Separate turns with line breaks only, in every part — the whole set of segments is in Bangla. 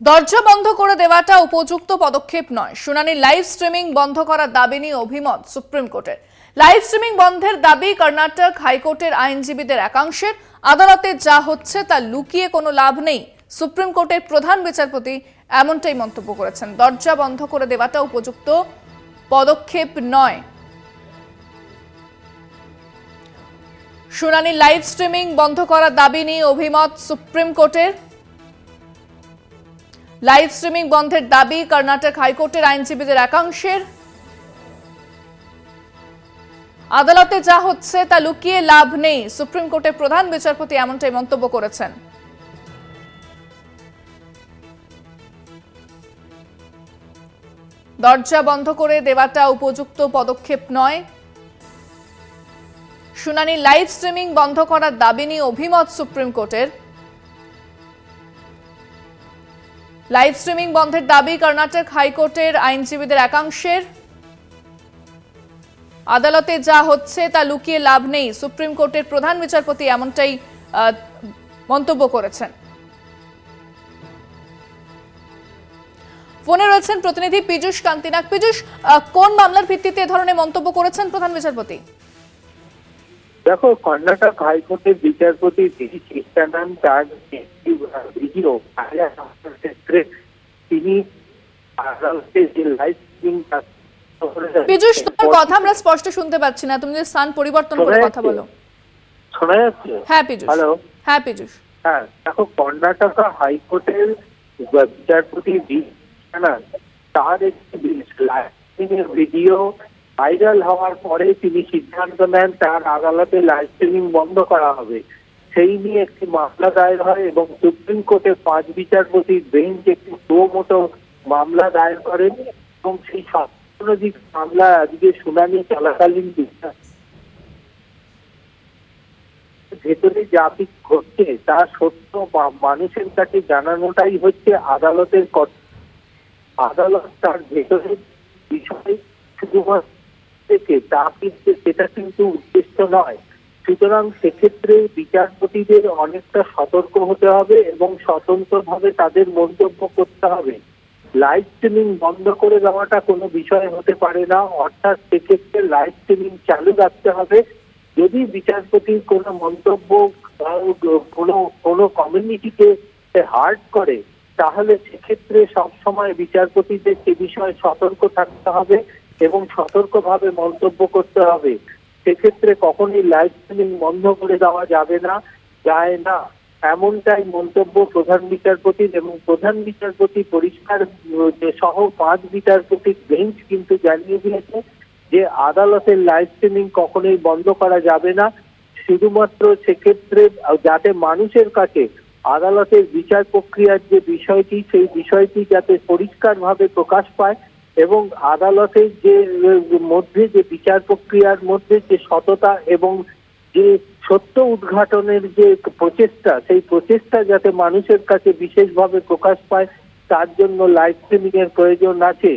দরজা বন্ধ করে দেওয়াটা উপযুক্ত পদক্ষেপ নয়। শুনানি লাইভ স্ট্রিমিং বন্ধ করার দাবি নিয়ে অভিমত সুপ্রিম কোর্টের। লাইভ স্ট্রিমিং বন্ধের দাবি কর্ণাটক হাইকোর্টের আইনজীবীদের একাংশের। আদালতে যা হচ্ছে তা লুকিয়ে কোনো লাভ নেই, সুপ্রিম কোর্টের প্রধান বিচারপতি এমনটাই মন্তব্য করেছেন। দরজা বন্ধ করে দেওয়াটা উপযুক্ত পদক্ষেপ নয়। শুনানি লাইভ স্ট্রিমিং বন্ধ করার দাবি নিয়ে অভিমত সুপ্রিম কোর্টের। লাইভ স্ট্রিমিং বন্ধের দাবি কর্ণাটক হাইকোর্টের আইনজীবীদের একাংশের। আদালতে যা হচ্ছে তা লুকিয়ে লাভ নেই, সুপ্রিম কোর্টের প্রধান বিচারপতি এমনটাই মন্তব্য করেছেন। দরজা বন্ধ করে দেওয়াটা উপযুক্ত পদক্ষেপ নয়। শুনানি লাইভ স্ট্রিমিং বন্ধ করার দাবি নিয়ে অভিমত সুপ্রিম কোর্টের। লাইভ স্ট্রিমিং বন্ধের দাবি কর্ণাটক হাইকোর্টের আইনজীবীদের একাংশের। আদালতে যা হচ্ছে তা লুকিয়ে লাভ নেই, সুপ্রিম কোর্টের প্রধান বিচারপতি এমনটাই মন্তব্য করেছেন। ফোনে রয়েছেন প্রতিনিধি পীযূষ কান্তিনাগ। পীযূষ, কোন মামলার ভিত্তিতে এ ধরনের মন্তব্য করেছেন প্রধান বিচারপতি?
দেখো, কর্ণাটক হাইকোর্টের বিচারপতি তার ভিডিও ক্ষেত্রে তিনি
পীযূষ, তোমার কথা আমরা স্পষ্ট শুনতে পাচ্ছি না, তুমি স্থান পরিবর্তন করে কথা বলো।
শোনা যাচ্ছে?
হ্যাঁ পীযূষ।
হ্যালো।
হ্যাঁ পীযূষ।
হ্যাঁ, দেখো, কর্ণাটক হাইকোর্টের বিচারপতি তার একটি ভিডিও ভাইরাল হওয়ার পরে তিনি সিদ্ধান্ত নেন তার আদালতে লাইভ স্ট্রিমিং বন্ধ করা হবে। সেই নিয়ে একটি মামলা দায়ের হয় এবং সুপ্রিম কোর্টে 5 বিচারপতির বেঞ্চ একটি সুমোটো মামলা দায়ের করেন এবং সেই সাংবিধানিক মামলা আজকে শুনানি চলাকালীন ভেতরে যা কিছু ঘটছে তা সত্য মানুষের কাছে জানানোটাই হচ্ছে আদালতের কর্তব্য। আদালত তার ভেতরের বিষয় শুধুমাত্র সেটা কিন্তু উদ্দেশ্য নয়। সুতরাং সেক্ষেত্রে বিচারপতিদের অনেকটা সতর্ক হতে হবে এবং স্বতন্ত্রভাবে তাদের মন্তব্য করতে হবে। লাইভ স্ট্রিমিং বন্ধ করে দেওয়াটা কোনো বিষয় হতে পারে না, অর্থাৎ সেক্ষেত্রে লাইভ স্ট্রিমিং চালু রাখতে হবে। যদি বিচারপতির কোনো মন্তব্য কোনো কমিউনিটিকে হার্ট করে তাহলে সেক্ষেত্রে সবসময় বিচারপতিদের সে বিষয়ে সতর্ক থাকতে হবে এবং সতর্কভাবে মন্তব্য করতে হবে। সেক্ষেত্রে কখনোই লাইভ স্ট্রিমিং বন্ধ করে দেওয়া যাবে না, যায় না, এমনটাই মন্তব্য প্রধান বিচারপতির। এবং প্রধান বিচারপতি পরিষ্কার সহ 5 বিচারপতির বেঞ্চ কিন্তু জানিয়ে দিয়েছে যে আদালতের লাইভ স্ট্রিমিং কখনোই বন্ধ করা যাবে না। শুধুমাত্র সেক্ষেত্রে যাতে মানুষের কাছে আদালতের বিচার প্রক্রিয়ার যে বিষয়টি সেই বিষয়টি যাতে পরিষ্কারভাবে প্রকাশ পায় এবং আদালতের যে মধ্যে যে বিচার প্রক্রিয়ার মধ্যে যে সততা এবং যে সত্য উদ্ঘাটনের যে প্রচেষ্টা সেই প্রচেষ্টা যাতে মানুষের কাছে বিশেষভাবে প্রকাশ পায় তার জন্য লাইভ স্ট্রিমিং এর প্রয়োজন আছে।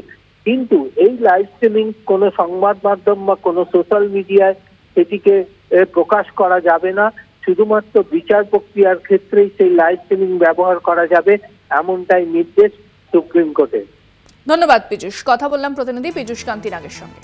কিন্তু এই লাইভ স্ট্রিমিং কোনো সংবাদ মাধ্যম বা কোনো সোশ্যাল মিডিয়ায় সেটিকে প্রকাশ করা যাবে না, শুধুমাত্র বিচার প্রক্রিয়ার ক্ষেত্রেই সেই লাইভ স্ট্রিমিং ব্যবহার করা যাবে, এমনটাই নির্দেশ সুপ্রিম কোর্টের।
ধন্যবাদ পীযূষ। কথা বললাম প্রতিনিধি পীযূষ কান্তিনাগের সঙ্গে।